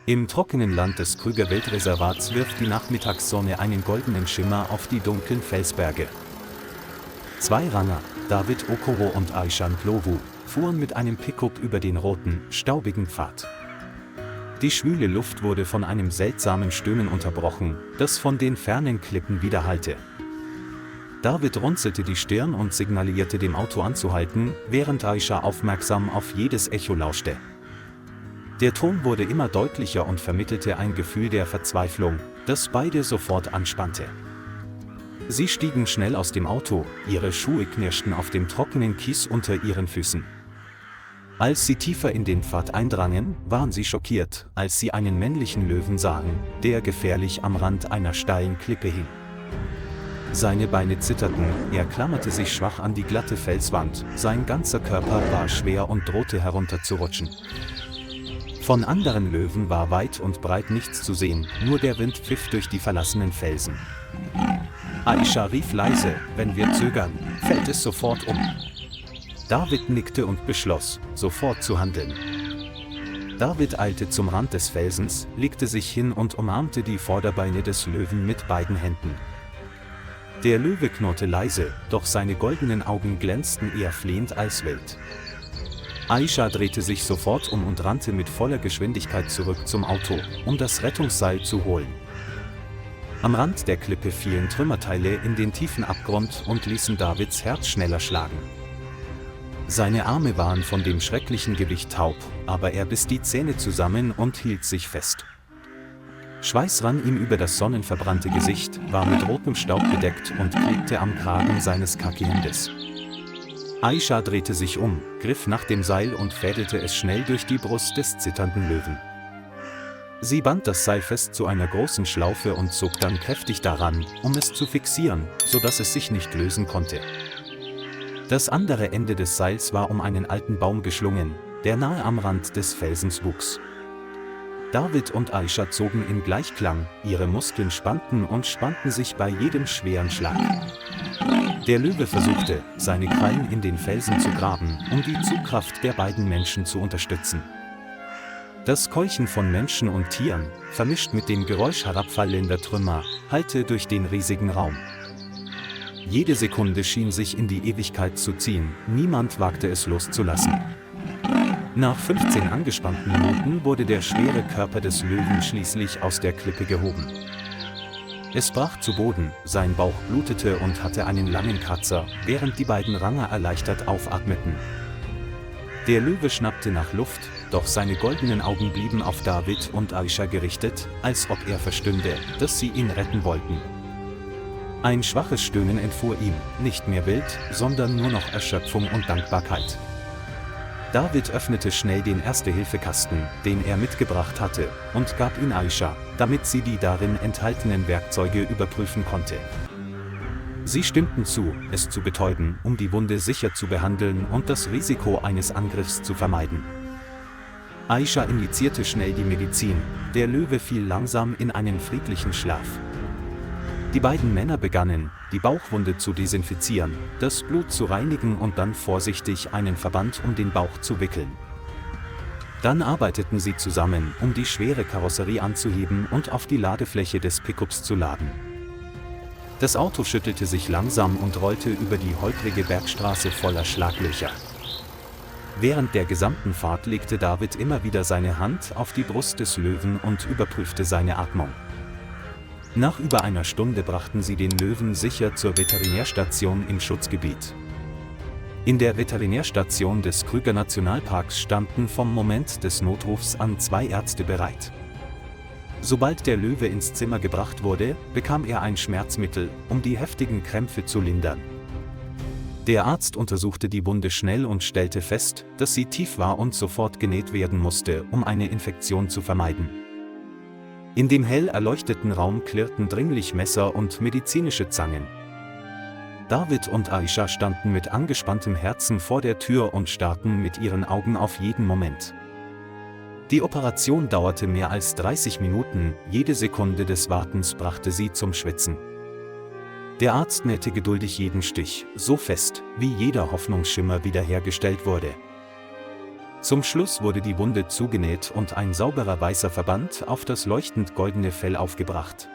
Im trockenen Land des Krüger-Wildreservats wirft die Nachmittagssonne einen goldenen Schimmer auf die dunklen Felsberge. Zwei Ranger, David Okoro und Aisha Ndlovu, fuhren mit einem Pickup über den roten, staubigen Pfad. Die schwüle Luft wurde von einem seltsamen Stöhnen unterbrochen, das von den fernen Klippen widerhallte. David runzelte die Stirn und signalisierte dem Auto anzuhalten, während Aisha aufmerksam auf jedes Echo lauschte. Der Ton wurde immer deutlicher und vermittelte ein Gefühl der Verzweiflung, das beide sofort anspannte. Sie stiegen schnell aus dem Auto, ihre Schuhe knirschten auf dem trockenen Kies unter ihren Füßen. Als sie tiefer in den Pfad eindrangen, waren sie schockiert, als sie einen männlichen Löwen sahen, der gefährlich am Rand einer steilen Klippe hing. Seine Beine zitterten, er klammerte sich schwach an die glatte Felswand, sein ganzer Körper war schwer und drohte herunterzurutschen. Von anderen Löwen war weit und breit nichts zu sehen, nur der Wind pfiff durch die verlassenen Felsen. Aisha rief leise: Wenn wir zögern, fällt es sofort um. David nickte und beschloss, sofort zu handeln. David eilte zum Rand des Felsens, legte sich hin und umarmte die Vorderbeine des Löwen mit beiden Händen. Der Löwe knurrte leise, doch seine goldenen Augen glänzten eher flehend als wild. Aisha drehte sich sofort um und rannte mit voller Geschwindigkeit zurück zum Auto, um das Rettungsseil zu holen. Am Rand der Klippe fielen Trümmerteile in den tiefen Abgrund und ließen Davids Herz schneller schlagen. Seine Arme waren von dem schrecklichen Gewicht taub, aber er biss die Zähne zusammen und hielt sich fest. Schweiß rann ihm über das sonnenverbrannte Gesicht, war mit rotem Staub bedeckt und klebte am Kragen seines Khaki-Hemdes. Aisha drehte sich um, griff nach dem Seil und fädelte es schnell durch die Brust des zitternden Löwen. Sie band das Seil fest zu einer großen Schlaufe und zog dann kräftig daran, um es zu fixieren, sodass es sich nicht lösen konnte. Das andere Ende des Seils war um einen alten Baum geschlungen, der nahe am Rand des Felsens wuchs. David und Aisha zogen in Gleichklang, ihre Muskeln spannten und spannten sich bei jedem schweren Schlag. Der Löwe versuchte, seine Krallen in den Felsen zu graben, um die Zugkraft der beiden Menschen zu unterstützen. Das Keuchen von Menschen und Tieren, vermischt mit dem Geräusch herabfallender Trümmer, hallte durch den riesigen Raum. Jede Sekunde schien sich in die Ewigkeit zu ziehen, niemand wagte es loszulassen. Nach 15 angespannten Minuten wurde der schwere Körper des Löwen schließlich aus der Klippe gehoben. Es brach zu Boden, sein Bauch blutete und hatte einen langen Kratzer, während die beiden Ranger erleichtert aufatmeten. Der Löwe schnappte nach Luft, doch seine goldenen Augen blieben auf David und Aisha gerichtet, als ob er verstünde, dass sie ihn retten wollten. Ein schwaches Stöhnen entfuhr ihm, nicht mehr wild, sondern nur noch Erschöpfung und Dankbarkeit. David öffnete schnell den Erste-Hilfe-Kasten, den er mitgebracht hatte, und gab ihn Aisha, damit sie die darin enthaltenen Werkzeuge überprüfen konnte. Sie stimmten zu, es zu betäuben, um die Wunde sicher zu behandeln und das Risiko eines Angriffs zu vermeiden. Aisha injizierte schnell die Medizin, der Löwe fiel langsam in einen friedlichen Schlaf. Die beiden Männer begannen, die Bauchwunde zu desinfizieren, das Blut zu reinigen und dann vorsichtig einen Verband um den Bauch zu wickeln. Dann arbeiteten sie zusammen, um die schwere Karosserie anzuheben und auf die Ladefläche des Pickups zu laden. Das Auto schüttelte sich langsam und rollte über die holprige Bergstraße voller Schlaglöcher. Während der gesamten Fahrt legte David immer wieder seine Hand auf die Brust des Löwen und überprüfte seine Atmung. Nach über einer Stunde brachten sie den Löwen sicher zur Veterinärstation im Schutzgebiet. In der Veterinärstation des Krüger-Nationalparks standen vom Moment des Notrufs an 2 Ärzte bereit. Sobald der Löwe ins Zimmer gebracht wurde, bekam er ein Schmerzmittel, um die heftigen Krämpfe zu lindern. Der Arzt untersuchte die Wunde schnell und stellte fest, dass sie tief war und sofort genäht werden musste, um eine Infektion zu vermeiden. In dem hell erleuchteten Raum klirrten dringlich Messer und medizinische Zangen. David und Aisha standen mit angespanntem Herzen vor der Tür und starrten mit ihren Augen auf jeden Moment. Die Operation dauerte mehr als 30 Minuten, jede Sekunde des Wartens brachte sie zum Schwitzen. Der Arzt nähte geduldig jeden Stich, so fest, wie jeder Hoffnungsschimmer wiederhergestellt wurde. Zum Schluss wurde die Wunde zugenäht und ein sauberer weißer Verband auf das leuchtend goldene Fell aufgebracht.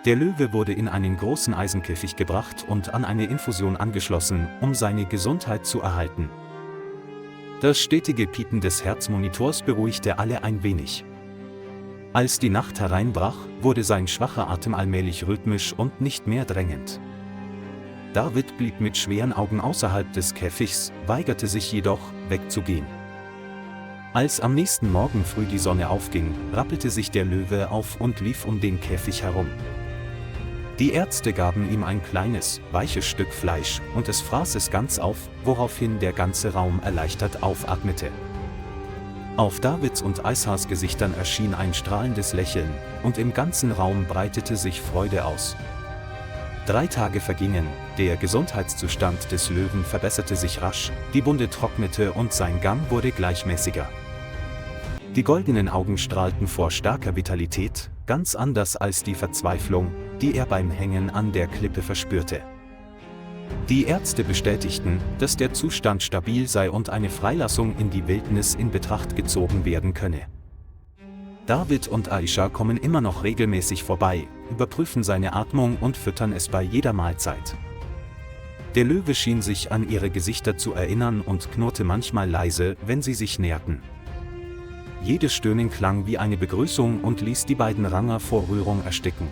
Der Löwe wurde in einen großen Eisenkäfig gebracht und an eine Infusion angeschlossen, um seine Gesundheit zu erhalten. Das stetige Piepen des Herzmonitors beruhigte alle ein wenig. Als die Nacht hereinbrach, wurde sein schwacher Atem allmählich rhythmisch und nicht mehr drängend. David blieb mit schweren Augen außerhalb des Käfigs, weigerte sich jedoch, wegzugehen. Als am nächsten Morgen früh die Sonne aufging, rappelte sich der Löwe auf und lief um den Käfig herum. Die Ärzte gaben ihm ein kleines, weiches Stück Fleisch, und es fraß es ganz auf, woraufhin der ganze Raum erleichtert aufatmete. Auf Davids und Ishars Gesichtern erschien ein strahlendes Lächeln, und im ganzen Raum breitete sich Freude aus. 3 Tage vergingen, der Gesundheitszustand des Löwen verbesserte sich rasch, die Wunde trocknete und sein Gang wurde gleichmäßiger. Die goldenen Augen strahlten vor starker Vitalität, ganz anders als die Verzweiflung, die er beim Hängen an der Klippe verspürte. Die Ärzte bestätigten, dass der Zustand stabil sei und eine Freilassung in die Wildnis in Betracht gezogen werden könne. David und Aisha kommen immer noch regelmäßig vorbei, überprüfen seine Atmung und füttern es bei jeder Mahlzeit. Der Löwe schien sich an ihre Gesichter zu erinnern und knurrte manchmal leise, wenn sie sich näherten. Jedes Stöhnen klang wie eine Begrüßung und ließ die beiden Ranger vor Rührung ersticken.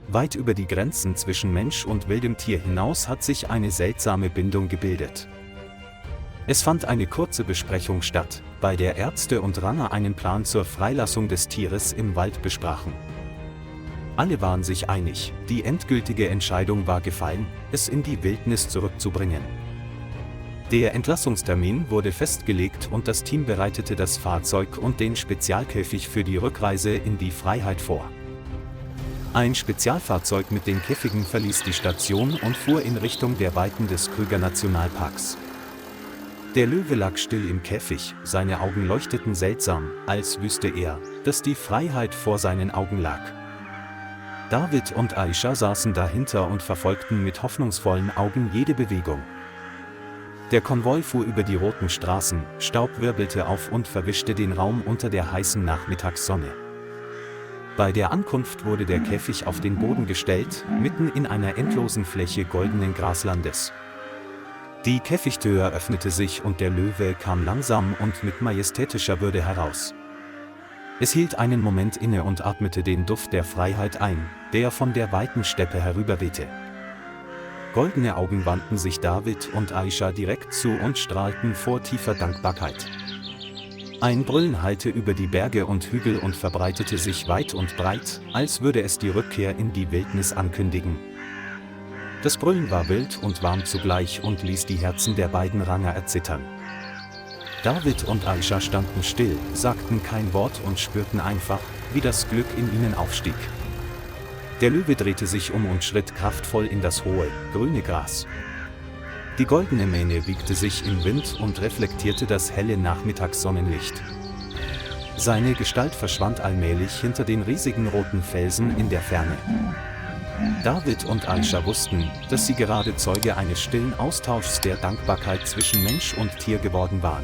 Weit über die Grenzen zwischen Mensch und wildem Tier hinaus hat sich eine seltsame Bindung gebildet. Es fand eine kurze Besprechung statt, bei der Ärzte und Ranger einen Plan zur Freilassung des Tieres im Wald besprachen. Alle waren sich einig, die endgültige Entscheidung war gefallen, es in die Wildnis zurückzubringen. Der Entlassungstermin wurde festgelegt und das Team bereitete das Fahrzeug und den Spezialkäfig für die Rückreise in die Freiheit vor. Ein Spezialfahrzeug mit den Käfigen verließ die Station und fuhr in Richtung der Weiten des Krüger-Nationalparks. Der Löwe lag still im Käfig, seine Augen leuchteten seltsam, als wüsste er, dass die Freiheit vor seinen Augen lag. David und Aisha saßen dahinter und verfolgten mit hoffnungsvollen Augen jede Bewegung. Der Konvoi fuhr über die roten Straßen, Staub wirbelte auf und verwischte den Raum unter der heißen Nachmittagssonne. Bei der Ankunft wurde der Käfig auf den Boden gestellt, mitten in einer endlosen Fläche goldenen Graslandes. Die Käfigtür öffnete sich und der Löwe kam langsam und mit majestätischer Würde heraus. Es hielt einen Moment inne und atmete den Duft der Freiheit ein, der von der weiten Steppe herüberwehte. Goldene Augen wandten sich David und Aisha direkt zu und strahlten vor tiefer Dankbarkeit. Ein Brüllen hallte über die Berge und Hügel und verbreitete sich weit und breit, als würde es die Rückkehr in die Wildnis ankündigen. Das Brüllen war wild und warm zugleich und ließ die Herzen der beiden Ranger erzittern. David und Aisha standen still, sagten kein Wort und spürten einfach, wie das Glück in ihnen aufstieg. Der Löwe drehte sich um und schritt kraftvoll in das hohe, grüne Gras. Die goldene Mähne wiegte sich im Wind und reflektierte das helle Nachmittagssonnenlicht. Seine Gestalt verschwand allmählich hinter den riesigen roten Felsen in der Ferne. David und Aisha wussten, dass sie gerade Zeuge eines stillen Austauschs der Dankbarkeit zwischen Mensch und Tier geworden waren.